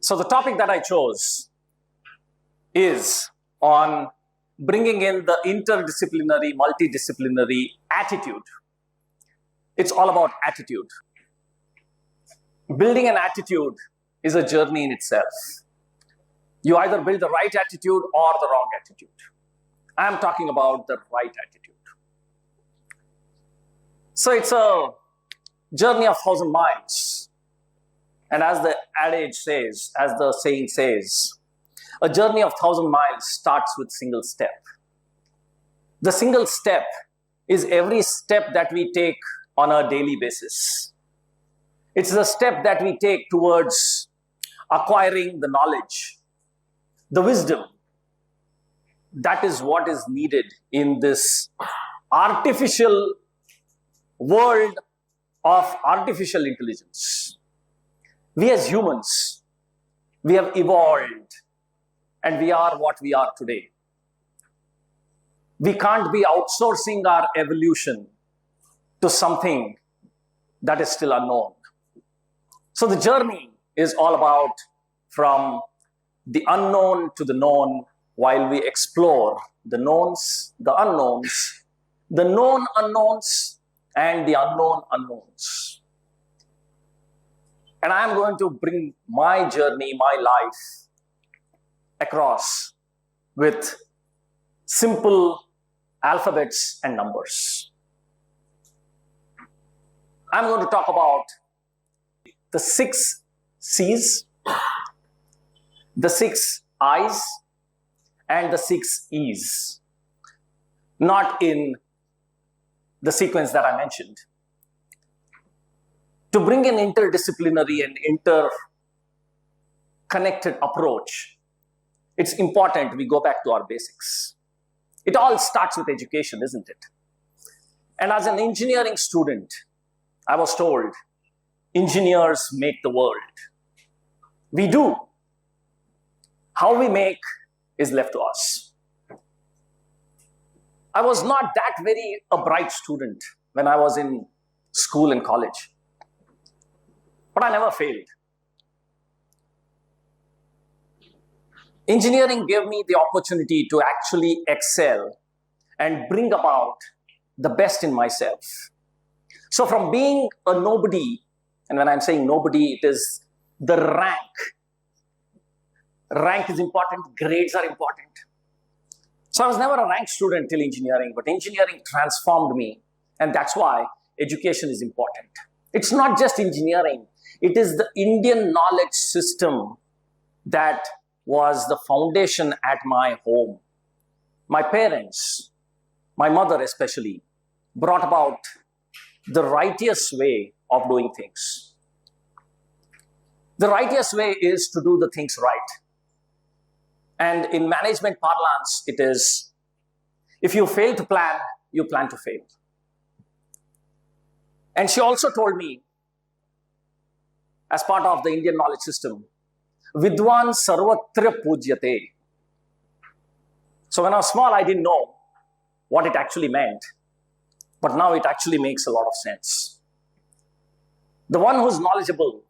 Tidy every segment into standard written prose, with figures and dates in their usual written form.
So the topic that I chose is on bringing in the interdisciplinary, multidisciplinary attitude. It's all about attitude. Building an attitude is a journey in itself. You either build the right attitude or the wrong attitude. I'm talking about the right attitude. So it's a journey of 1,000 miles. And as the adage says, as the saying says, a journey of 1,000 miles starts with single step. The single step is every step that we take on a daily basis. It's the step that we take towards acquiring the knowledge, the wisdom. That is what is needed in this artificial world of artificial intelligence. We as humans, we have evolved and we are what we are today. We can't be outsourcing our evolution to something that is still unknown. So the journey is all about from the unknown to the known while we explore the knowns, the unknowns, the known unknowns, and the unknown unknowns. And I am going to bring my journey, my life across with simple alphabets and numbers. I'm going to talk about the 6 C's, the 6 I's, and the 6 E's. Not in the sequence that I mentioned. To bring an interdisciplinary and interconnected approach, it's important we go back to our basics. It all starts with education, isn't it? And as an engineering student, I was told, engineers make the world. We do. How we make is left to us. I was not that very a bright student when I was in school and college, but I never failed. Engineering gave me the opportunity to actually excel and bring about the best in myself. So from being a nobody, and when I'm saying nobody, it is the rank. Rank is important, grades are important. So I was never a rank student till engineering, but engineering transformed me, and that's why education is important. It's not just engineering, it is the Indian knowledge system that was the foundation at my home. My parents, my mother especially, brought about the righteous way of doing things. The righteous way is to do the things right. And in management parlance, it is, if you fail to plan, you plan to fail. And she also told me, as part of the Indian knowledge system, Vidwan Sarvatra Pujyate. So when I was small, I didn't know what it actually meant. But now it actually makes a lot of sense. The one who's knowledgeable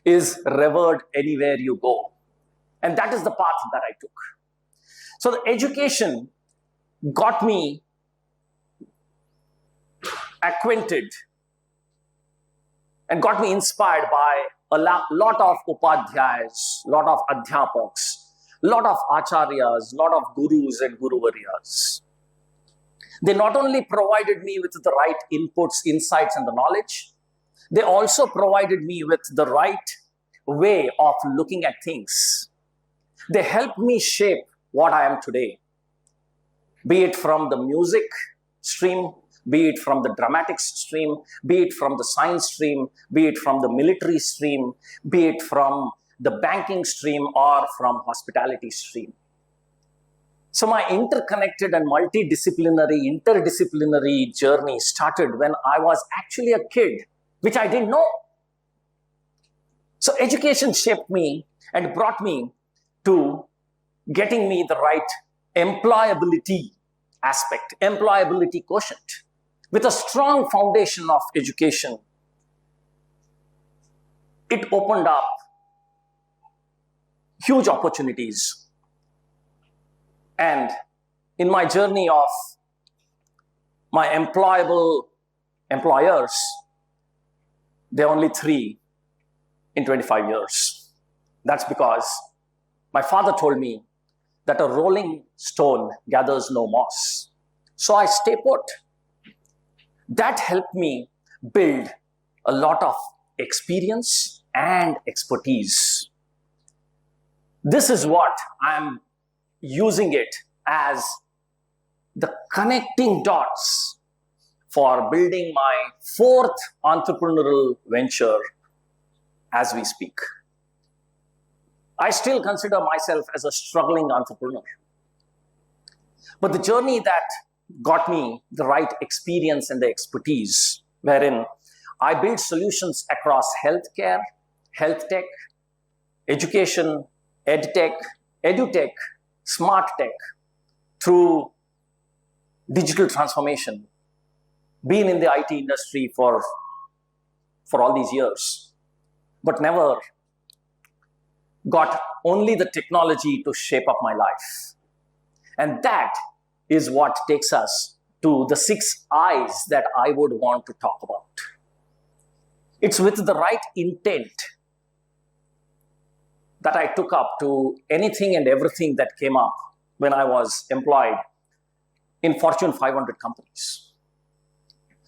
is revered anywhere you go. And that is the path that I took. So the education got me acquainted and got me inspired by a lot of upadhyayas, lot of adhyapaks, lot of acharyas, lot of gurus and guruvaryas. They not only provided me with the right inputs, insights, and the knowledge, they also provided me with the right way of looking at things. They helped me shape what I am today, be it from the music stream, be it from the dramatics stream, be it from the science stream, be it from the military stream, be it from the banking stream or from hospitality stream. So my interconnected and interdisciplinary journey started when I was actually a kid, which I didn't know. So education shaped me and brought me to getting me the right employability aspect, employability quotient. With a strong foundation of education, it opened up huge opportunities. And in my journey of my employable employers, there are only 3 in 25 years. That's because my father told me that a rolling stone gathers no moss. So I stay put. That helped me build a lot of experience and expertise. This is what I'm using it as the connecting dots for building my 4th entrepreneurial venture as we speak. I still consider myself as a struggling entrepreneur. But the journey that got me the right experience and the expertise, wherein I built solutions across healthcare, health tech, education, edtech, edutech, smart tech, through digital transformation, been in the IT industry for all these years, but never got only the technology to shape up my life. And that is what takes us to the 6 I's that I would want to talk about. It's with the right intent that I took up to anything and everything that came up when I was employed in Fortune 500 companies.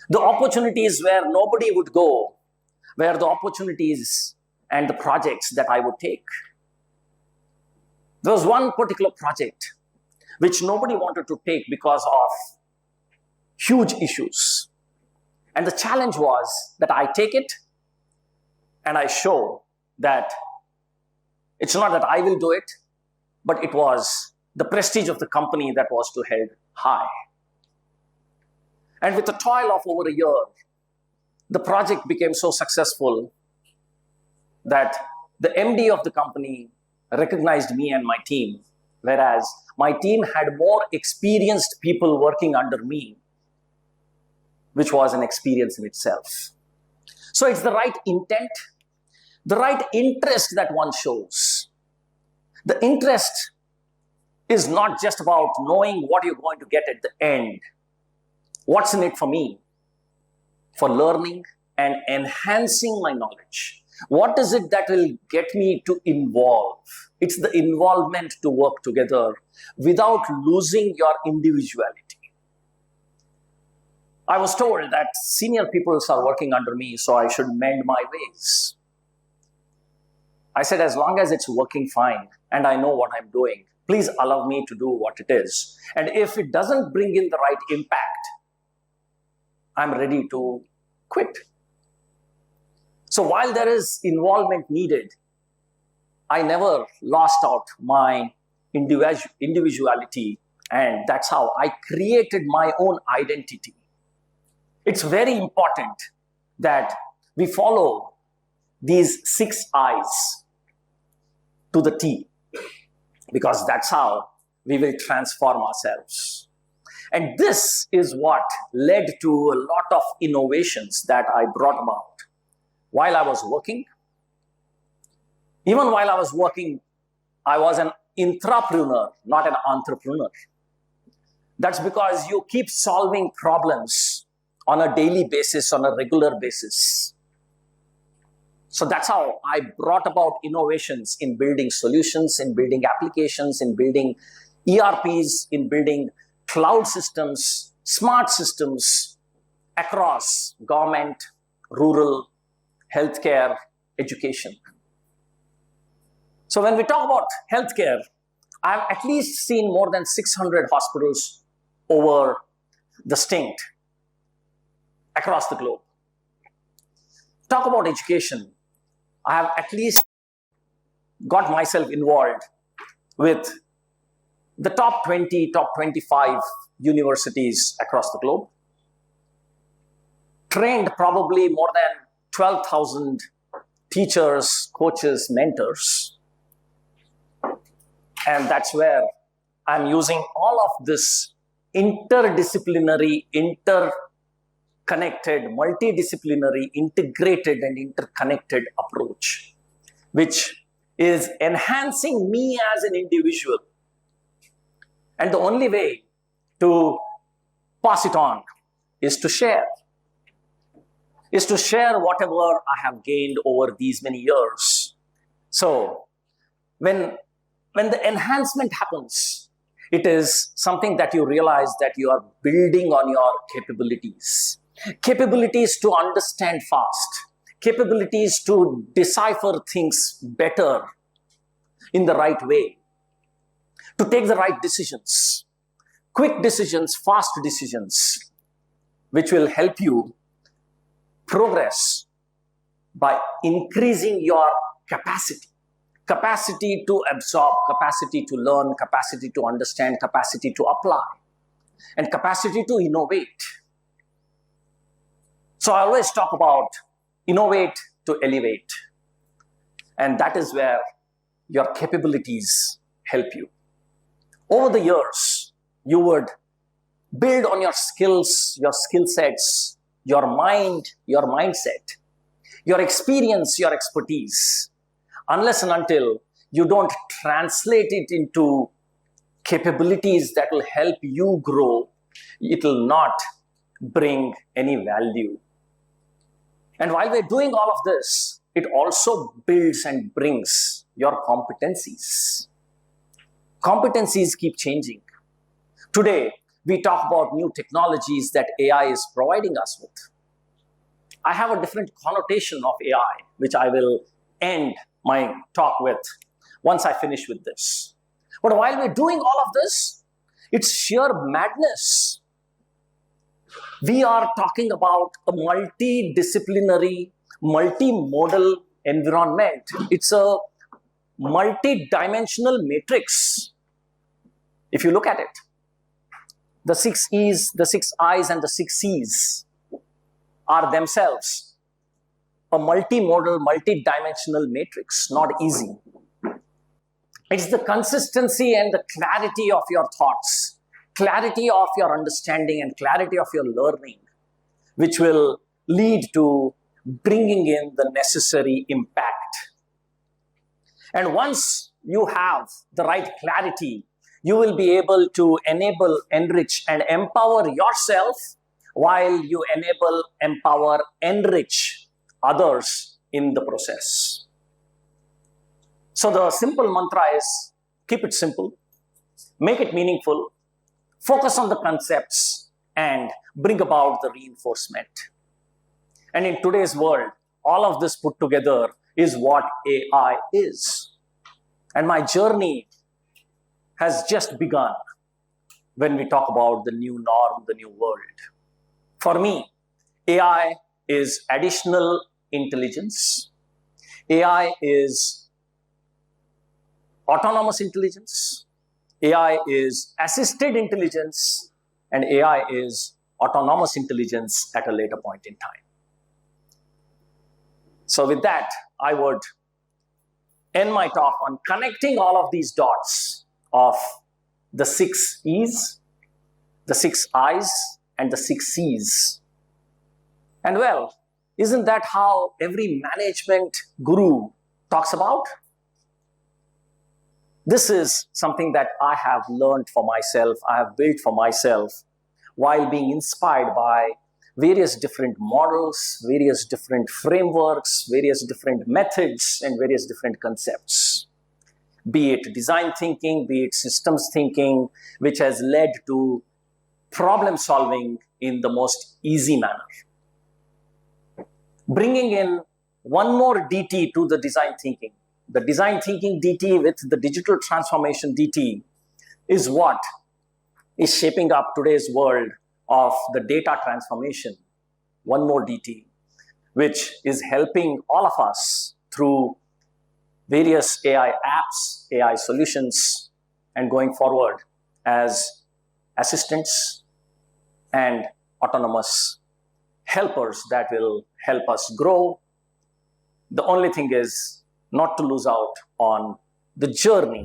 The opportunities where nobody would go, were the opportunities and the projects that I would take. There was one particular project which nobody wanted to take because of huge issues. And the challenge was that I take it and I show that it's not that I will do it, but it was the prestige of the company that was to held high. And with the toil of over a year, the project became so successful that the MD of the company recognized me and my team, whereas my team had more experienced people working under me, which was an experience in itself. So it's the right intent, the right interest that one shows. The interest is not just about knowing what you're going to get at the end. What's in it for me? For learning and enhancing my knowledge. What is it that will get me to involve? It's the involvement to work together without losing your individuality. I was told that senior people are working under me, so I should mend my ways. I said, as long as it's working fine and I know what I'm doing, please allow me to do what it is. And if it doesn't bring in the right impact, I'm ready to quit. So while there is involvement needed, I never lost out my individuality, and that's how I created my own identity. It's very important that we follow these 6 I's to the T, because that's how we will transform ourselves. And this is what led to a lot of innovations that I brought about while I was working. Even while I was working, I was an intrapreneur, not an entrepreneur. That's because you keep solving problems on a daily basis, on a regular basis. So that's how I brought about innovations in building solutions, in building applications, in building ERPs, in building cloud systems, smart systems across government, rural, healthcare, education. So when we talk about healthcare, I've at least seen more than 600 hospitals over the stint across the globe. Talk about education. I have at least got myself involved with the top 20, top 25 universities across the globe. Trained probably more than 12,000 teachers, coaches, mentors. And that's where I'm using all of this interdisciplinary, interconnected, multidisciplinary, integrated and interconnected approach, which is enhancing me as an individual. And the only way to pass it on is to share. Is to share whatever I have gained over these many years. So when the enhancement happens, it is something that you realize that you are building on your capabilities. Capabilities to understand fast. Capabilities to decipher things better in the right way. To take the right decisions. Quick decisions, fast decisions, which will help you progress by increasing your capacity. Capacity to absorb, capacity to learn, capacity to understand, capacity to apply, and capacity to innovate. So I always talk about innovate to elevate. And that is where your capabilities help you. Over the years, you would build on your skills, your skill sets, your mind, your mindset, your experience, your expertise. Unless and until you don't translate it into capabilities that will help you grow, it will not bring any value. And while we're doing all of this, it also builds and brings your competencies. Competencies keep changing. Today, we talk about new technologies that AI is providing us with. I have a different connotation of AI, which I will end my talk with once I finish with this. But while we're doing all of this, it's sheer madness. We are talking about a multidisciplinary, multimodal environment. It's a multi-dimensional matrix. If you look at it, the 6 E's, the 6 I's, and the 6 C's are themselves a multimodal, multi-dimensional matrix, not easy. It's the consistency and the clarity of your thoughts, clarity of your understanding, and clarity of your learning, which will lead to bringing in the necessary impact. And once you have the right clarity, you will be able to enable, enrich, and empower yourself while you enable, empower, enrich others in the process. So the simple mantra is keep it simple, make it meaningful, focus on the concepts, and bring about the reinforcement. And in today's world, all of this put together is what AI is. And my journey has just begun when we talk about the new norm, the new world. For me, AI is additional intelligence. AI is autonomous intelligence. AI is assisted intelligence. And AI is autonomous intelligence at a later point in time. So with that, I would end my talk on connecting all of these dots of the 6 E's, the 6 I's, and the 6 C's. And well, isn't that how every management guru talks about? This is something that I have learned for myself, I have built for myself, while being inspired by various different models, various different frameworks, various different methods, and various different concepts. Be it design thinking, be it systems thinking, which has led to problem solving in the most easy manner. Bringing in one more DT to the design thinking. The design thinking DT with the digital transformation DT is what is shaping up today's world of the data transformation. One more DT, which is helping all of us through various AI apps, AI solutions, and going forward as assistants and autonomous helpers that will help us grow. The only thing is not to lose out on the journey